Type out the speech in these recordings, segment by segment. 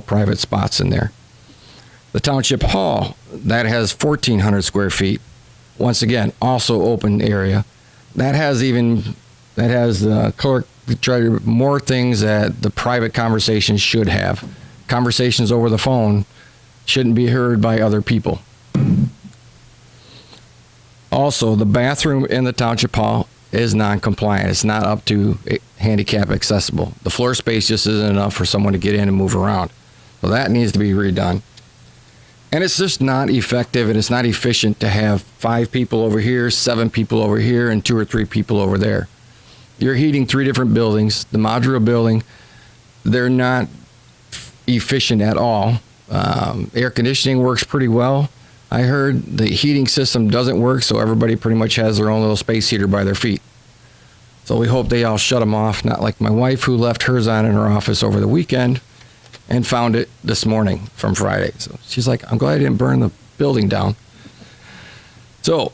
private spots in there. The Township Hall, that has 1,400 square feet. Once again, also open area. That has the clerk try more things that the private conversations should have. Conversations over the phone shouldn't be heard by other people. Also, the bathroom in the Township Hall is non-compliant. It's not up to handicap accessible. The floor space just isn't enough for someone to get in and move around. So that needs to be redone. And it's just not effective and it's not efficient to have 5 people over here, 7 people over here, and 2 or 3 people over there. You're heating 3 different buildings. The modular building, they're not efficient at all. Air conditioning works pretty well. I heard the heating system doesn't work, so everybody pretty much has their own little space heater by their feet. So we hope they all shut them off, not like my wife who left hers on in her office over the weekend and found it this morning from Friday. So she's like, I'm glad I didn't burn the building down. So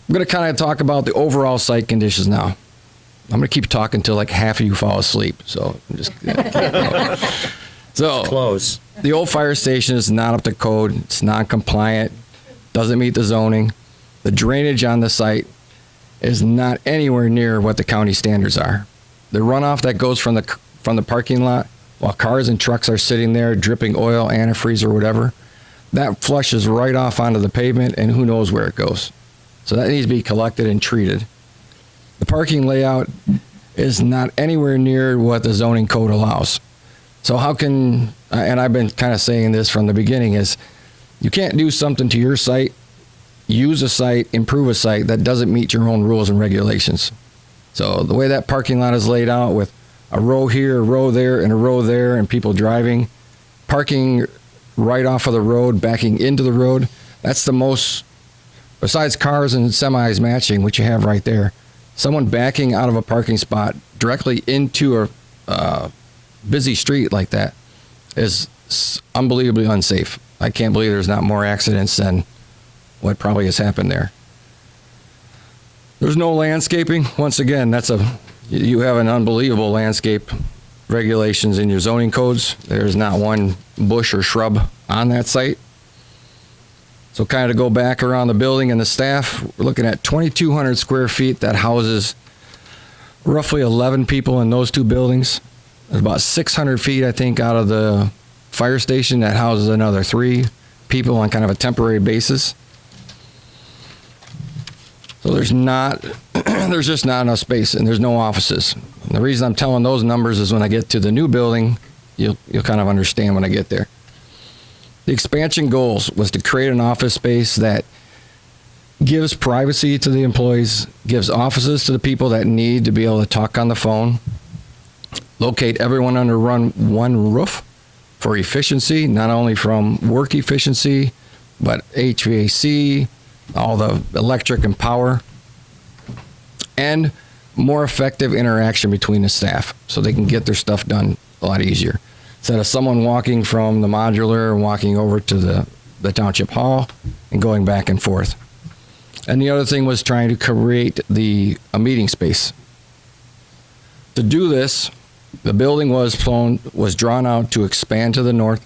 I'm going to kind of talk about the overall site conditions now. I'm going to keep talking until like half of you fall asleep. So I'm just so close. The old fire station is not up to code. It's non-compliant. Doesn't meet the zoning. The drainage on the site is not anywhere near what the county standards are. The runoff that goes from the parking lot while cars and trucks are sitting there dripping oil, antifreeze, or whatever, that flushes right off onto the pavement, and who knows where it goes. So that needs to be collected and treated. The parking layout is not anywhere near what the zoning code allows. So how can, and I've been kind of saying this from the beginning, is you can't do something to your site, use a site, improve a site that doesn't meet your own rules and regulations. So the way that parking lot is laid out with a row here, a row there, and a row there, and people driving, parking right off of the road, backing into the road, that's the most, besides cars and semis matching, which you have right there, someone backing out of a parking spot directly into a busy street like that is unbelievably unsafe. I can't believe there's not more accidents than what probably has happened there. There's no landscaping. Once again, you have an unbelievable landscape regulations in your zoning codes. There's not one bush or shrub on that site. So kind of to go back around the building and the staff, we're looking at 2,200 square feet that houses roughly 11 people in those 2 buildings. There's about 600 feet, I think, out of the fire station that houses another 3 people on kind of a temporary basis. So there's just not enough space, and there's no offices. And the reason I'm telling those numbers is when I get to the new building, you'll kind of understand when I get there. The expansion goals was to create an office space that gives privacy to the employees, gives offices to the people that need to be able to talk on the phone, locate everyone under one roof for efficiency, not only from work efficiency, but HVAC, all the electric and power, and more effective interaction between the staff so they can get their stuff done a lot easier. Instead of someone walking from the modular and walking over to the Township Hall and going back and forth. And the other thing was trying to create a meeting space. To do this, the building was drawn out to expand to the north,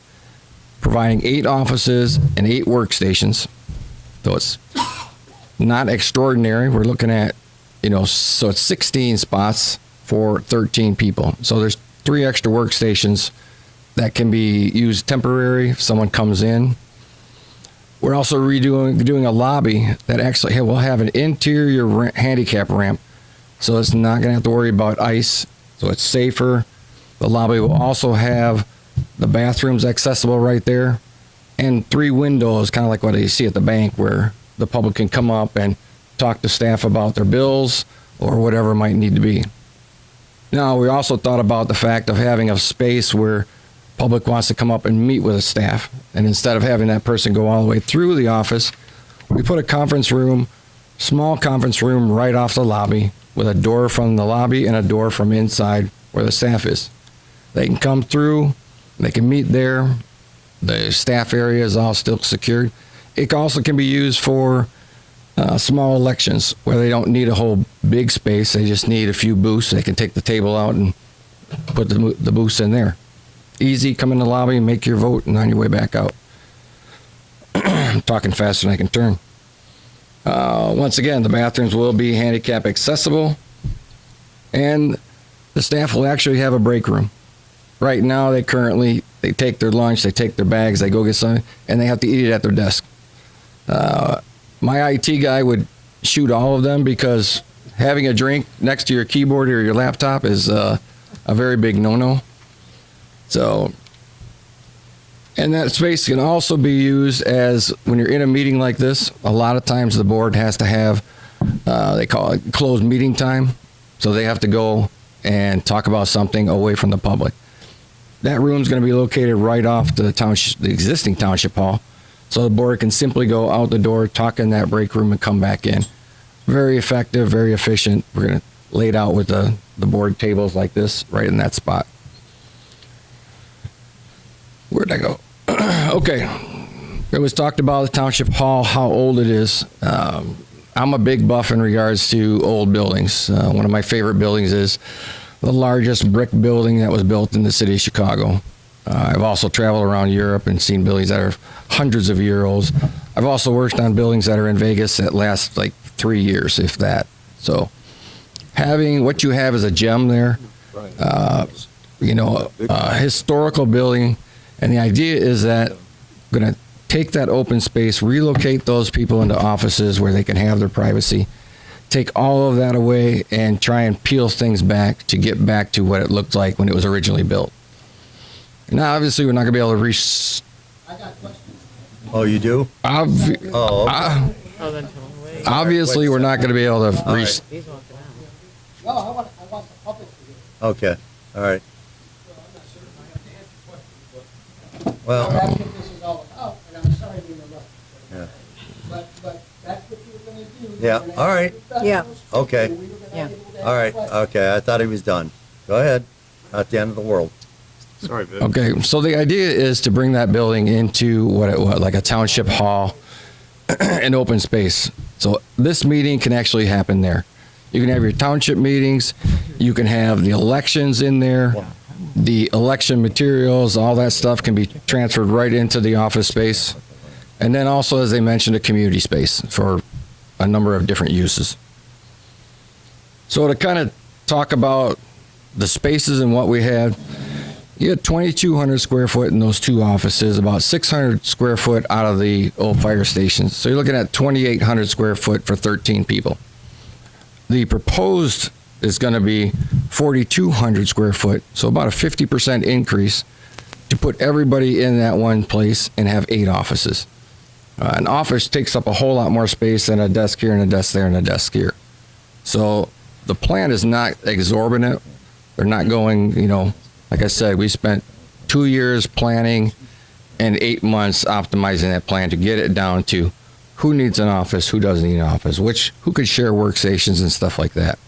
providing 8 offices and 8 workstations. So it's not extraordinary. We're looking at, so it's 16 spots for 13 people. So there's 3 extra workstations that can be used temporary if someone comes in. We're also doing a lobby that actually will have an interior handicap ramp. So it's not going to have to worry about ice. So it's safer. The lobby will also have the bathrooms accessible right there and 3 windows, kind of like what you see at the bank, where the public can come up and talk to staff about their bills or whatever might need to be. Now, we also thought about the fact of having a space where public wants to come up and meet with the staff. And instead of having that person go all the way through the office, we put a conference room, small conference room right off the lobby with a door from the lobby and a door from inside where the staff is. They can come through, they can meet there. The staff area is all still secured. It also can be used for small elections where they don't need a whole big space. They just need a few booths. They can take the table out and put the booths in there. easy. Come in the lobby, make your vote, and on your way back out. I'm talking faster than I can turn. Once again, the bathrooms will be handicap accessible, and the staff will actually have a break room. Right now, they take their lunch, they take their bags, they go get something, and they have to eat it at their desk. My IT guy would shoot all of them because having a drink next to your keyboard or your laptop is a very big no-no. So, and that space can also be used as when you're in a meeting like this. A lot of times the board has to have, they call it closed meeting time. So they have to go and talk about something away from the public. That room's going to be located right off the existing township hall. So the board can simply go out the door, talk in that break room, and come back in. Very effective, very efficient. We're going to lay it out with the board tables like this, right in that spot. Where'd I go? Okay. It was talked about the township hall, how old it is. I'm a big buff in regards to old buildings. One of my favorite buildings is the largest brick building that was built in the city of Chicago. I've also traveled around Europe and seen buildings that are hundreds of years old. I've also worked on buildings that are in Vegas that last like 3 years, if that. So having what you have is a gem there, a historical building. And the idea is that we're going to take that open space, relocate those people into offices where they can have their privacy, take all of that away, and try and peel things back to get back to what it looked like when it was originally built. Now, obviously, we're not going to be able to reach. I got questions. Oh, you do? Okay. Obviously, we're not going to be able to reach. No, I want the public to hear. Okay, all right. So I'm not certain I have to answer questions, but Well, that's what this is all about, and I'm sorry to interrupt. Yeah. But that's what you were gonna do. Yeah, You're gonna all ask right. professionals to Okay. do. We were gonna Yeah. be able to all ask right, questions. okay, I thought he was done. Go ahead, not the end of the world. Sorry, Vic. Okay, so the idea is to bring that building into what it was, like a township hall, an open space. So this meeting can actually happen there. You can have your township meetings. You can have the elections in there. The election materials, all that stuff can be transferred right into the office space. And then also, as they mentioned, a community space for a number of different uses. So to kind of talk about the spaces and what we had, you had 2,200 square foot in those two offices, about 600 square foot out of the old fire stations. So you're looking at 2,800 square foot for 13 people. The proposed is going to be 4,200 square foot, so about a 50% increase to put everybody in that one place and have 8 offices. An office takes up a whole lot more space than a desk here and a desk there and a desk here. So the plan is not exorbitant. They're not going, like I said, we spent 2 years planning and 8 months optimizing that plan to get it down to who needs an office, who doesn't need an office, who could share workstations and stuff like that.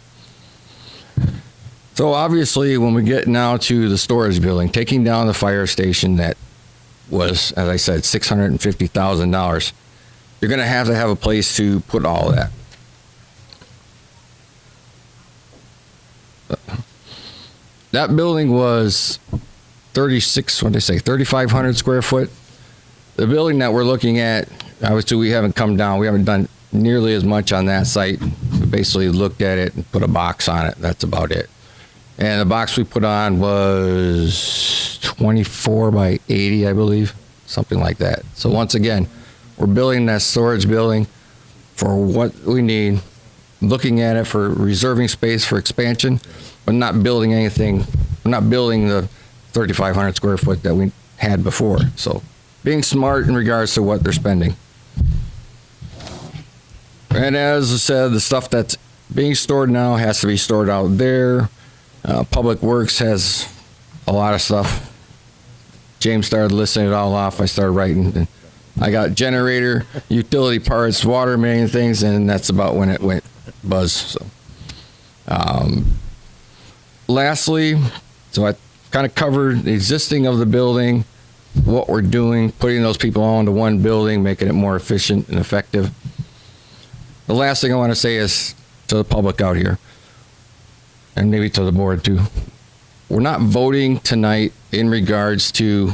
So obviously, when we get now to the storage building, taking down the fire station that was, as I said, $650,000, you're going to have a place to put all of that. That building was 3,500 square foot. The building that we're looking at, obviously we haven't come down. We haven't done nearly as much on that site. We basically looked at it and put a box on it. That's about it. And the box we put on was 24 by 80, I believe, something like that. So once again, we're building that storage building for what we need, looking at it for reserving space for expansion, but not building anything. We're not building the 3,500 square foot that we had before. So being smart in regards to what they're spending. And as I said, the stuff that's being stored now has to be stored out there. Public Works has a lot of stuff. James started listing it all off. I started writing. And I got generator, utility parts, water main things, and that's about when it went buzz. So, lastly, so I kind of covered the existing of the building, what we're doing, putting those people all into one building, making it more efficient and effective. The last thing I want to say is to the public out here, and maybe to the board too, we're not voting tonight in regards to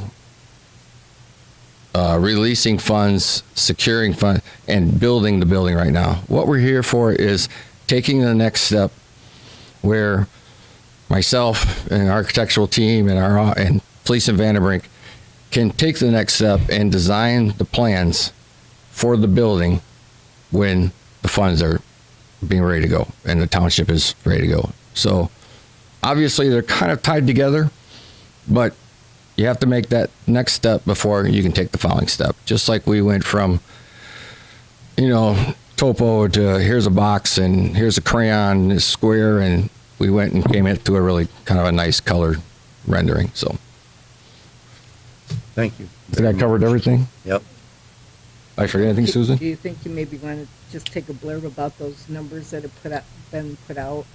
releasing funds, securing funds, and building the building right now. What we're here for is taking the next step where myself and architectural team and Fleece and Vanderbrink can take the next step and design the plans for the building when the funds are being ready to go and the township is ready to go. So obviously they're kind of tied together, but you have to make that next step before you can take the following step. Just like we went from, topo to here's a box and here's a crayon, this square, and we went and came into a really kind of a nice colored rendering. So Thank you. did I covered everything? Yep. I forget anything, Susan? Do you think you maybe want to just take a blurb about those numbers that have been put out,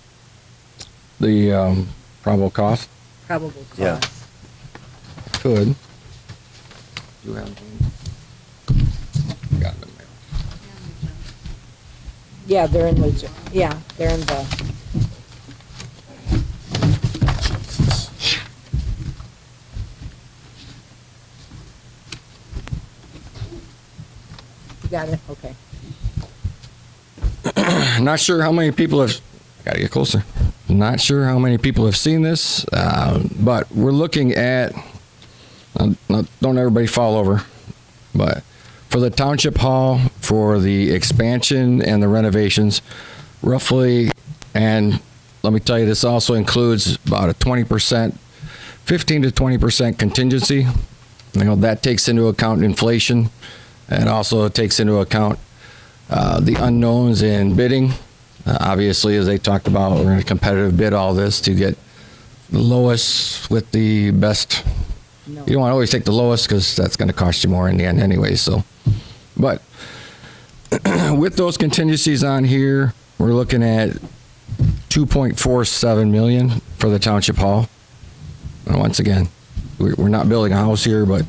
The probable cost? probable Yeah. costs? Could. Do you have anything? Got them there. Yeah, they're in the, they're in the, you got it, okay. Not sure how many people have. Gotta get closer. Not sure how many people have seen this, but we're looking at. Don't everybody fall over, but for the township hall, for the expansion and the renovations, roughly, and let me tell you, this also includes about a 20%, 15 to 20% contingency. That takes into account inflation, and also takes into account the unknowns in bidding. Obviously, as they talked about, we're going to competitive bid all this to get the lowest with the best. No. You don't want to always take the lowest because that's going to cost you more in the end anyway. So, but with those contingencies on here, we're looking at 2.47 million for the township hall. And once again, we're not building a house here, but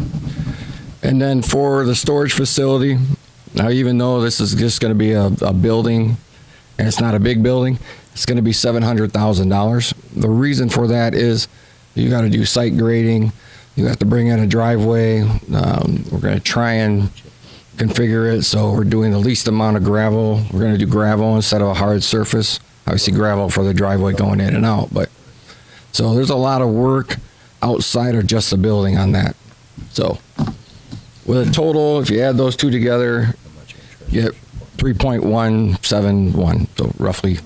and then for the storage facility, now even though this is just going to be a building and it's not a big building, it's going to be $700,000. The reason for that is you got to do site grading. You have to bring in a driveway. We're going to try and configure it so we're doing the least amount of gravel. We're going to do gravel instead of a hard surface. Obviously gravel for the driveway going in and out, but so there's a lot of work outside of just the building on that. So with a total, if you add those two together, you get 3.171. So roughly,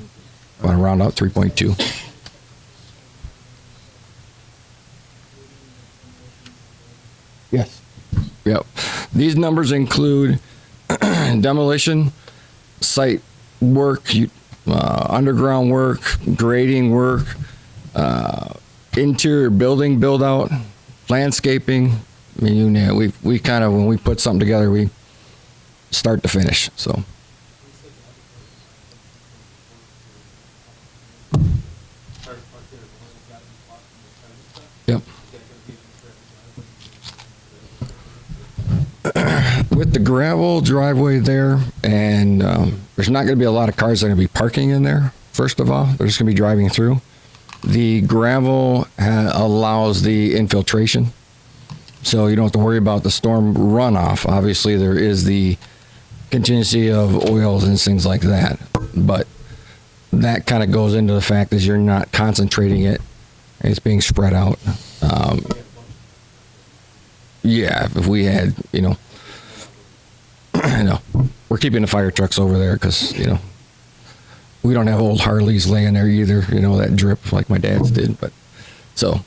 want to round out 3.2. Yes. Yep. These numbers include demolition, site work, underground work, grading work, interior building build out, landscaping. I mean, you know, we kind of, when we put something together, we start to finish. So. Yep. With the gravel driveway there, and there's not going to be a lot of cars that are going to be parking in there, first of all. They're just going to be driving through. The gravel allows the infiltration, so you don't have to worry about the storm runoff. Obviously, there is the contingency of oils and things like that, but that kind of goes into the fact that you're not concentrating it. It's being spread out. Yeah, if we had, you know, we're keeping the fire trucks over there because, you know, we don't have old Harleys laying there either, you know, that drip like my dad's did. But so.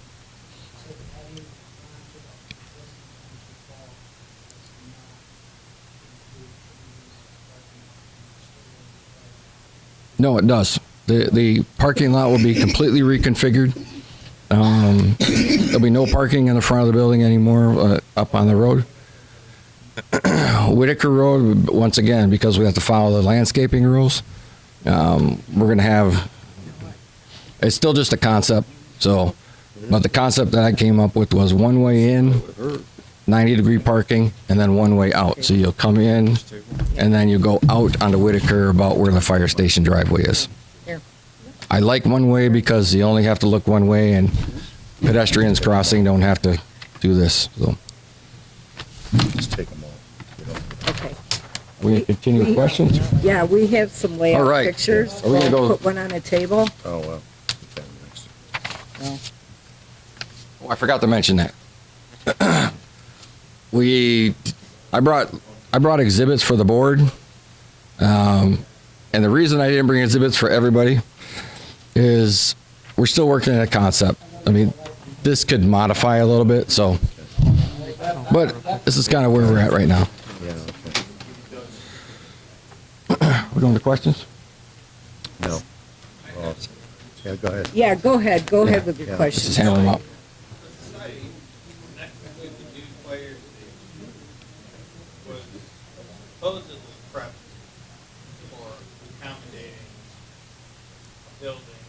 No, it does. The parking lot will be completely reconfigured. There'll be no parking in the front of the building anymore up on the road. Whitaker Road, once again, because we have to follow the landscaping rules, we're going to have, it's still just a concept. So, but the concept that I came up with was one way in, 90-degree parking, and then one way out. So you'll come in, and then you go out onto Whitaker about where the fire station driveway is. Here. I like one way because you only have to look one way, and pedestrians crossing don't have to do this. So Just take them all. You know. Okay. we can continue with questions. Yeah, we have some All layout right. pictures. Are we gonna We'll go- put one on a table. Oh, well. Okay, next. No. Oh, I forgot to mention that. I brought exhibits for the board, and the reason I didn't bring exhibits for everybody is we're still working at a concept. I mean, this could modify a little bit, so, but this is kind of where we're at right now. Yeah, okay. We're going to questions? No. Well, yeah, go ahead. Yeah, go ahead. Go ahead with your Yeah. Let's just questions. handle them up. The site next to the new fire station was supposedly prepped for accommodating a building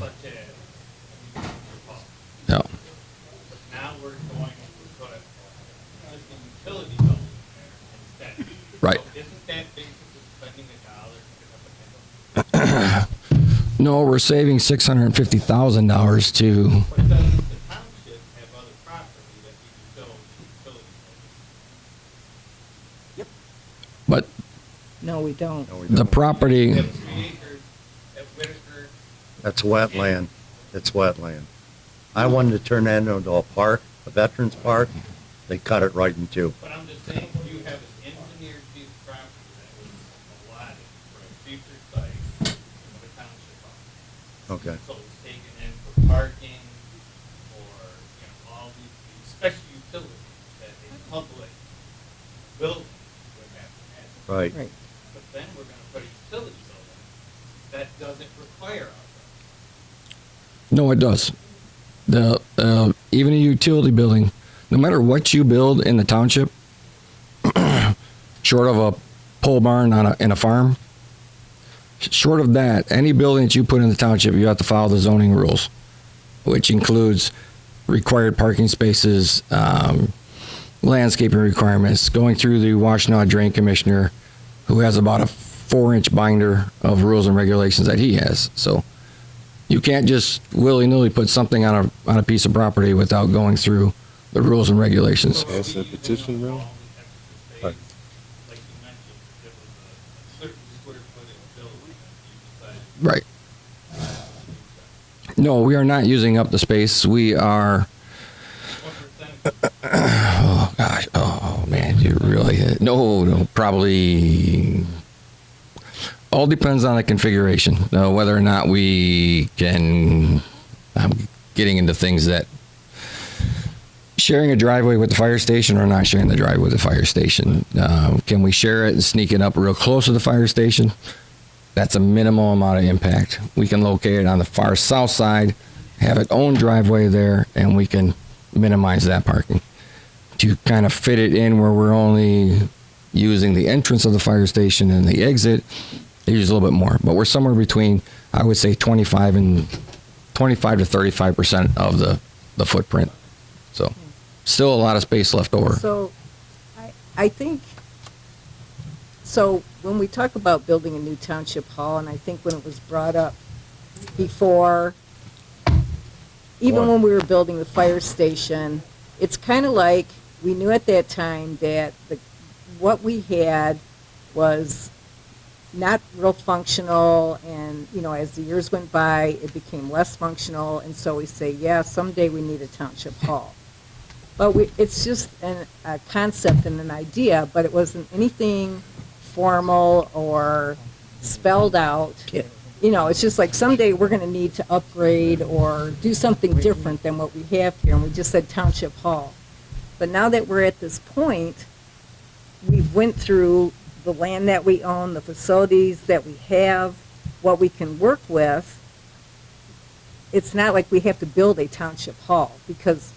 such as a township hall. Yeah. But now we're going to put existing utility building there instead. Right. So isn't that basically spending $1 to pick up a nickel? No, we're saving $650,000 to, But doesn't the township have other property that we could build utility buildings? but No, we don't. No, we the don't. property, We have 3 acres at Whitaker. That's wetland. It's wetland. I wanted to turn that into a park, a veterans park. They cut it right in two. But I'm just saying, you have an engineered piece of property that was allotted for a future site of a township office. Okay. So it's taken in for parking or, all these special utilities that a public building would have to have. Right. Right. But then we're gonna put a utility building that doesn't require all no, it does. Even a utility building, no matter what you build in the township, short of a pole barn in a farm, short of that, any building that you put in the township, you have to follow the zoning rules, which includes required parking spaces, landscaping requirements, going through the Washtenaw Drain Commissioner, who has about a 4-inch binder of rules and regulations that he has. So you can't just willy-nilly put something on a piece of property without going through the rules and regulations. That's the petition the room? extra space. Like you mentioned, there was a certain square footage building that you decided. Right. No, we are not using up the space. We are. What percentage? Oh gosh. Oh man, you really hit. No, probably. All depends on the configuration, whether or not we can. I'm getting into things that sharing a driveway with the fire station or not sharing the driveway with the fire station. Can we share it and sneak it up real close to the fire station? That's a minimal amount of impact. We can locate it on the far south side, have its own driveway there, and we can minimize that parking. To kind of fit it in where we're only using the entrance of the fire station and the exit, they use a little bit more. But we're somewhere between, I would say, 25 to 35% of the footprint. So still a lot of space left over. So, I think, so when we talk about building a new township hall, and I think when it was brought up before, even when we were building the fire station, it's kind of like, we knew at that time that what we had was not real functional, and, as the years went by, it became less functional, and so we say, yeah, someday we need a township hall. But it's just a concept and an idea, but it wasn't anything formal or spelled out. It's just like someday we're going to need to upgrade or do something different than what we have here, and we just said township hall. But now that we're at this point, we went through the land that we own, the facilities that we have, what we can work with. It's not like we have to build a township hall, because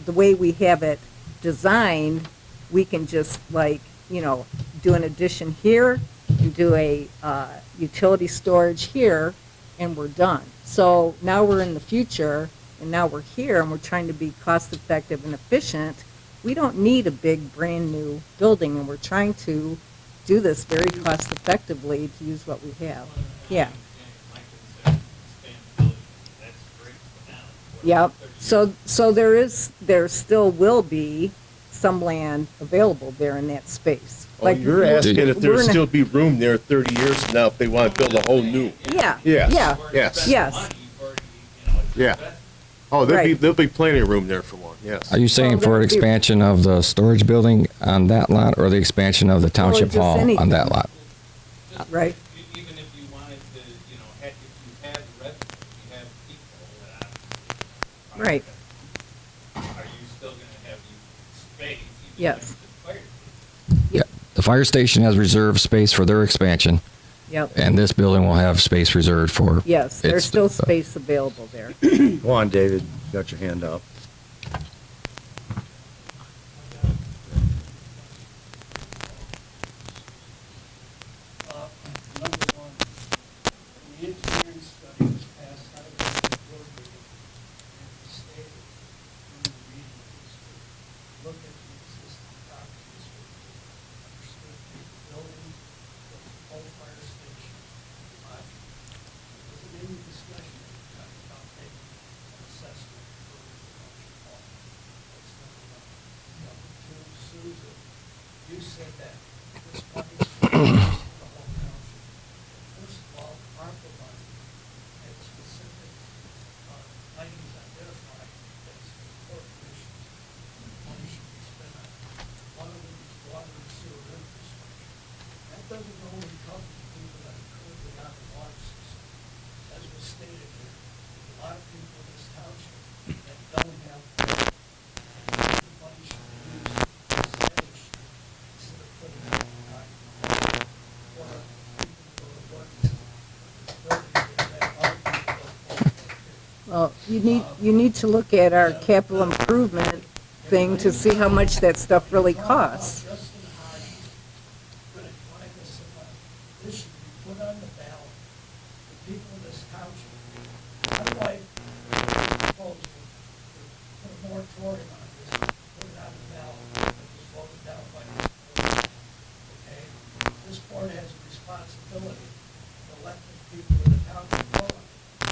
the way we have it designed, we can just do an addition here and do a utility storage here, and we're done. So now we're in the future, and now we're here, and we're trying to be cost effective and efficient. We don't need a big brand new building, and we're trying to do this very cost effectively to use what we have. Yeah. My concern is sustainability. That's great for now. Yep, so there still will be some land available there in that space. Oh, you're asking if we're there'll in a- still be room there 30 years from now if they want to build a whole new. Yeah, Yes. yeah, Yes. yes. Yeah. Oh, Right. there'll be plenty of room there for one, yes. Are you saying Well, for that'd be- expansion of the storage building on that lot or the expansion of the township just hall on anything. that lot? Right. Even if you wanted to, you know, if you had residents, you have people that. Right. Are you still gonna have space? even Yes. if the fire station? Yeah. The fire station has reserved space for their expansion, Yep, and this building will have space reserved for. yes, there's its- still space available there. Go on, David, you got your hand up. Number one, the engineering study was passed out of the board meeting, and it stated in the meeting, look at the existing properties with the understood capability of the whole fire station modular. There wasn't any discussion at the time about making an assessment for the township hall. That's number one. Number two, Susan, you said that this money should be used for the whole township. First of all, ARPA money had specific items identified as important issues. Money should be spent on. One of them is water and sewer infrastructure. That doesn't only cover the people that are currently on the water system. As was stated here, a lot of people in this township that don't have water. The money should be used as that issue instead of putting it on for people to go to work. Well, you need to look at our capital improvement thing to see how much that stuff really costs. Justin Hodges going to find this this should be put on the ballot. The people of this township, my wife proposed to put a moratorium on this, put it on the ballot, it was voted down by this board. Okay? This board has a responsibility to let the people of the township vote on it.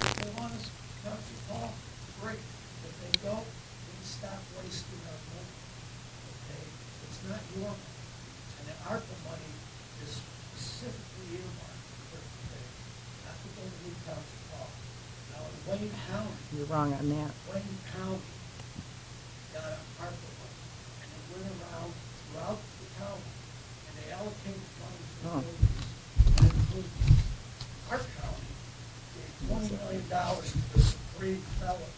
If they want us township hall, great. If they don't, then stop wasting our money. Okay? It's not your money. And the ARPA money is specifically earmarked for today, not to go to new township hall. Now, in Wayne County, You're wrong on that. Wayne County got ARPA money, and it went around throughout the county, and they allocated money Oh. for buildings and improvements. Our county gave $20 million to the Supreme Felons,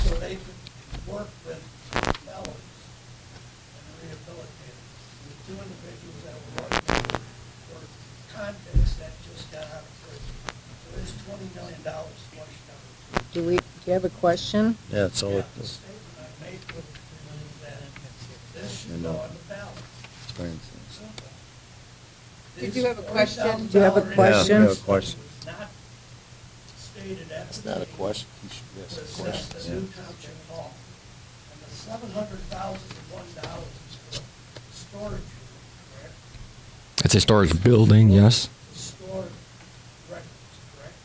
so they could work with felons and rehabilitators. The two individuals that were working were convicts that just got out of prison. So there's $20 million flushed out. Do you have a question? Yeah, so, Yeah, the statement I made was that this should go on the ballot. Simple. Did you have a question? Do you have a $40,000 question? Yeah, I have a question. was not stated at It's the not a meeting question. You should to ask a assess question. the new township hall. And the $700,001 is for storage unit, correct? It's a storage building, yes. To store records, correct?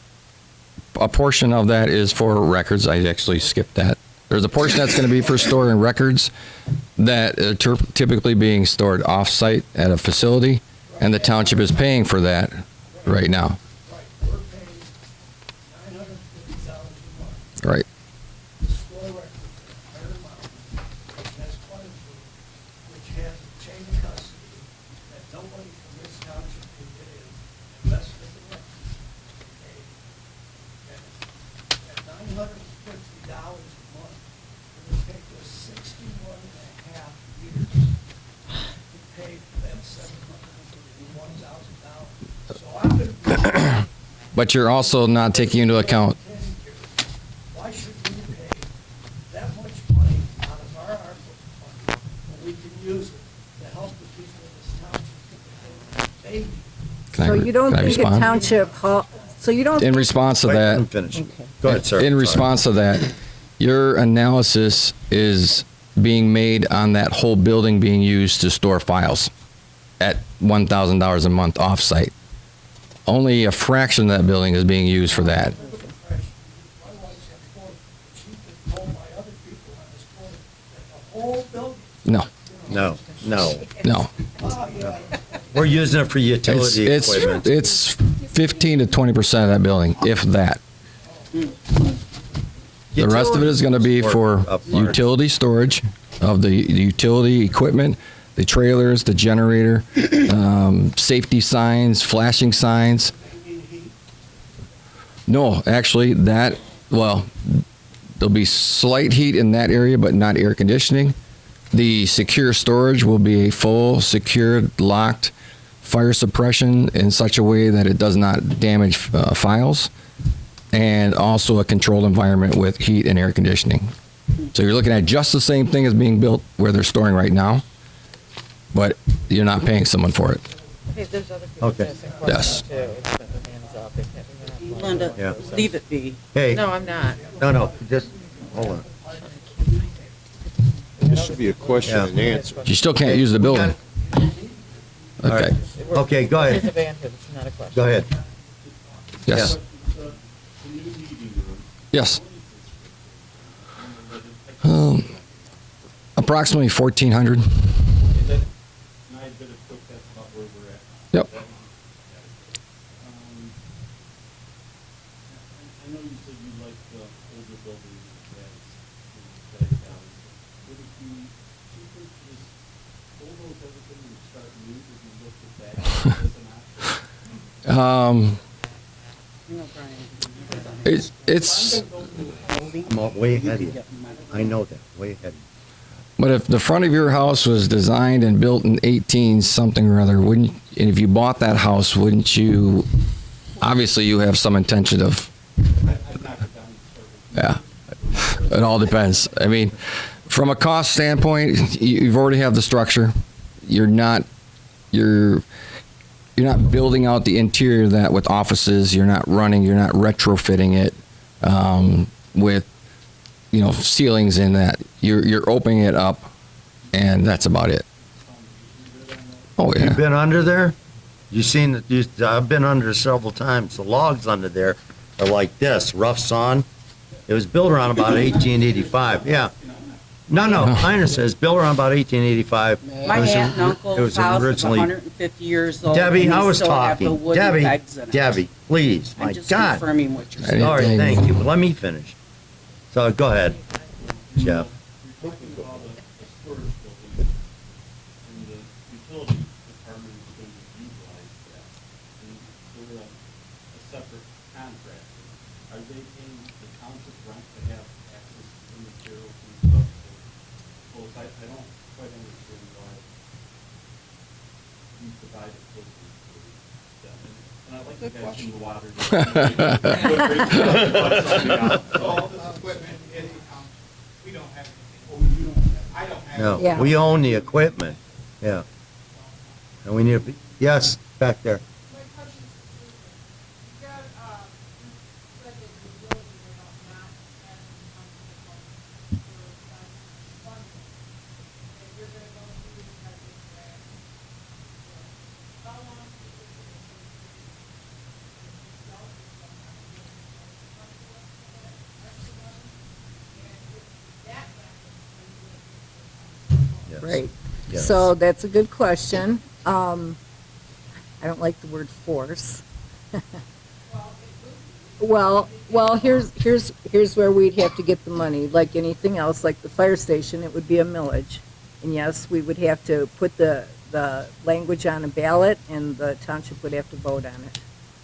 A portion of that is for records. I actually skipped that. There's a portion that's going to be for storing records that are typically being stored off-site at a facility, and the township is paying for that right now. Right, we're paying $950 a month. Right. The store records at Iron Mountain, which has flood proof, which has a chain of custody that nobody from this township can get in and mess with the records. Okay? And at $950 a month, it would take us 61 and a half years to pay for that $701,000. So I'm gonna be. But you're also not taking into account, Why should we pay that much money out of our ARPA money when we can use it to help the people in this township get the things they need? can I, So you don't can I think a respond? township hall, so you don't, In response to wait, that, let me finish. Okay. Go ahead, sir. in Sorry. response to that, your analysis is being made on that whole building being used to store files at $1,000 a month off-site. Only a fraction of that building is being used for that. My wife's had 4 No, No, no. no. We're using it for utility It's equipment. it's 15 to 20% of that building, if that. The rest of it is going to be for utility storage of the utility equipment, the trailers, the generator, safety signs, flashing signs. No, actually, there'll be slight heat in that area, but not air conditioning. The secure storage will be a full, secured, locked fire suppression in such a way that it does not damage files, and also a controlled environment with heat and air conditioning. So you're looking at just the same thing as being built where they're storing right now, but you're not paying someone for it. Hey, there's other people Okay. asking Yes. questions too. It's been the hands up. They can't- they're not Linda, Yeah. leave it be. Hey, No, I'm not. no, just, hold on. This should be a question and answer. You still can't use the building. All right. Okay, Okay, go It's a ahead. van, it's not a question. Go ahead. yes, yes. Approximately 1,400. Is that, and I did a quick test about where we're at. Yep. I know you said you like the older buildings that down. Would it be cheaper to just bulldoze everything and start new if you looked at that as an option? No, Brian. It's I'm way ahead of you. I know that, way ahead of you. But if the front of your house was designed and built in 18 something or other, wouldn't, and if you bought that house, wouldn't you, obviously you have some intention of, I'd knock it down and start with. yeah, it all depends. I mean, from a cost standpoint, you've already have the structure. You're not building out the interior of that with offices. You're not retrofitting it with, ceilings in that. You're opening it up, and that's about it. Oh You yeah. been under there? I've been under several times. The logs under there are like this, rough sawn. It was built around about 1885, yeah. No, I understand. It's built around about 1885. My It was aunt and it uncle's was house is originally- 150 years old. Debbie, and I they was still have the talking. wooden pegs in it. Debbie, please, I'm my just God. confirming what you're I saying. didn't- All right, Anything. thank you, but let me finish. So, go ahead, Jeff. You're talking about a storage building, and the utility department is going to utilize that. And they're a separate contractor. Are they paying the township rent to have access to the materials and stuff? Well, I don't quite understand why you provide a building for them. And I like the guys in the water. So all this equipment is the township. We don't have anything. Oh, you don't have, I don't have. No, Yeah. we own the equipment, yeah. And we need to be, yes, back there. My question is, you got, you said that the building went up not asking the for funding. And you're gonna go through this type of grant. How long do you think it's gonna take to sell this sometime? Extra money? And if that happens, are you gonna get Yes. Right. Yes. So that's a good question. I don't like the word force. Well, here's where we'd have to get the money. Like anything else, like the fire station, it would be a millage. And yes, we would have to put the language on a ballot, and the township would have to vote on it.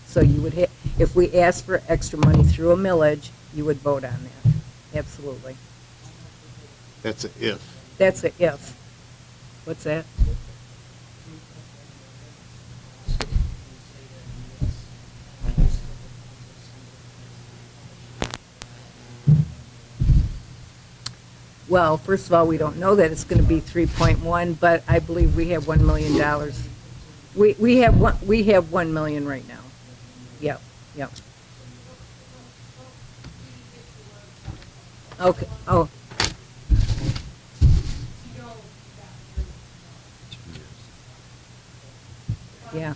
So you would have, if we asked for extra money through a millage, you would vote on that. Absolutely. That's a if. That's a if. What's that? Well, first of all, we don't know that it's going to be 3.1, but I believe we have $1 million. We have $1 million right now. Yep. Okay, oh. Yeah.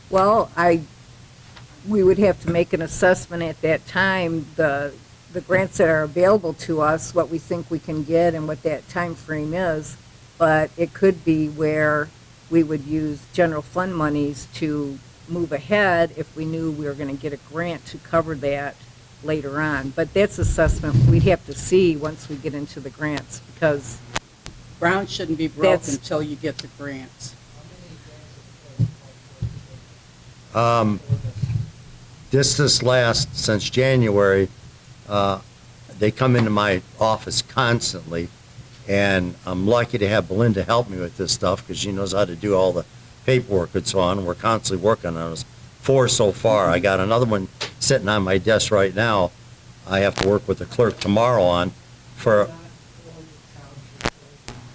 Well, we would have to make an assessment at that time, the grants that are available to us, what we think we can get and what that time frame is. But it could be where we would use general fund monies to move ahead if we knew we were going to get a grant to cover that later on. But that's assessment we'd have to see once we get into the grants, because Ground shouldn't be broke That's- until you get the grants. This last, since January, they come into my office constantly, and I'm lucky to have Belinda help me with this stuff, because she knows how to do all the paperwork and so on. We're constantly working on it. 4 so far. I got another one sitting on my desk right now. I have to work with the clerk tomorrow on for,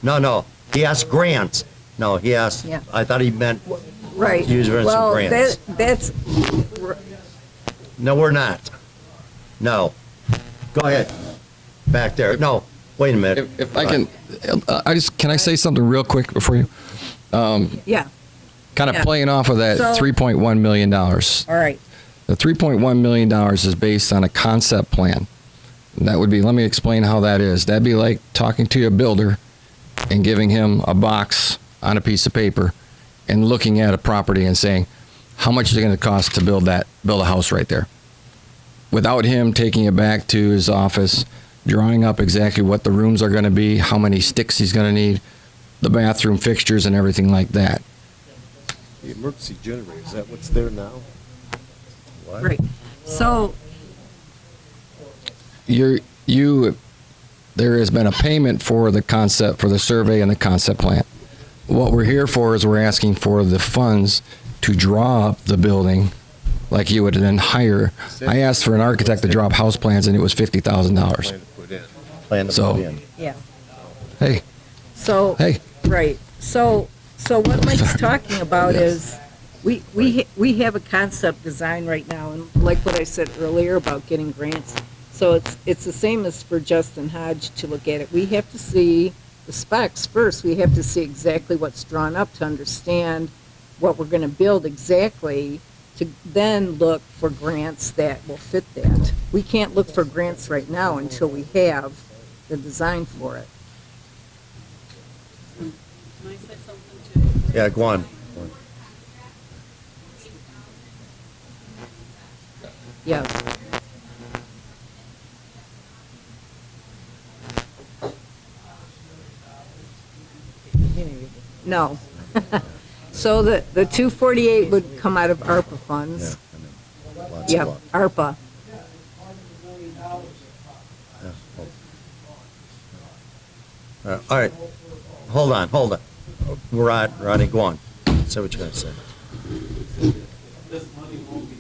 no, he asked grants. No, he asked, Yeah. I thought he meant, right. Use it as some Well, grants. that's, no, we're not. No. Go ahead. Back there. No, wait a minute. If I can, can I say something real quick before you? yeah, Kind of Yeah. playing off of that So- $3.1 million. all right. The $3.1 million is based on a concept plan. That would be, let me explain how that is. That'd be like talking to a builder and giving him a box on a piece of paper and looking at a property and saying, how much is it going to cost to build a house right there? Without him taking it back to his office, drawing up exactly what the rooms are going to be, how many sticks he's going to need, the bathroom fixtures and everything like that. The emergency generator, is that what's there now? What? Right. So, There has been a payment for the concept, for the survey and the concept plan. What we're here for is we're asking for the funds to draw up the building, like you would then hire. I asked for an architect to draw up house plans, and it was $50,000. Plan to put in. Plan to So- put in. yeah. Hey, So, hey, right. So what Mike's talking about is, we have a concept design right now, and like what I said earlier about getting grants. So it's the same as for Justin Hodge to look at it. We have to see the specs first. We have to see exactly what's drawn up to understand what we're going to build exactly, to then look for grants that will fit that. We can't look for grants right now until we have the design for it. Can I say something too? Yeah, go on. Yes. No. So the 248 would come out of ARPA Yeah, funds. I know. Lots Yep, of luck. ARPA. Yeah. All right. Hold on. Ronnie, go on. Say what you're going to say. This money won't be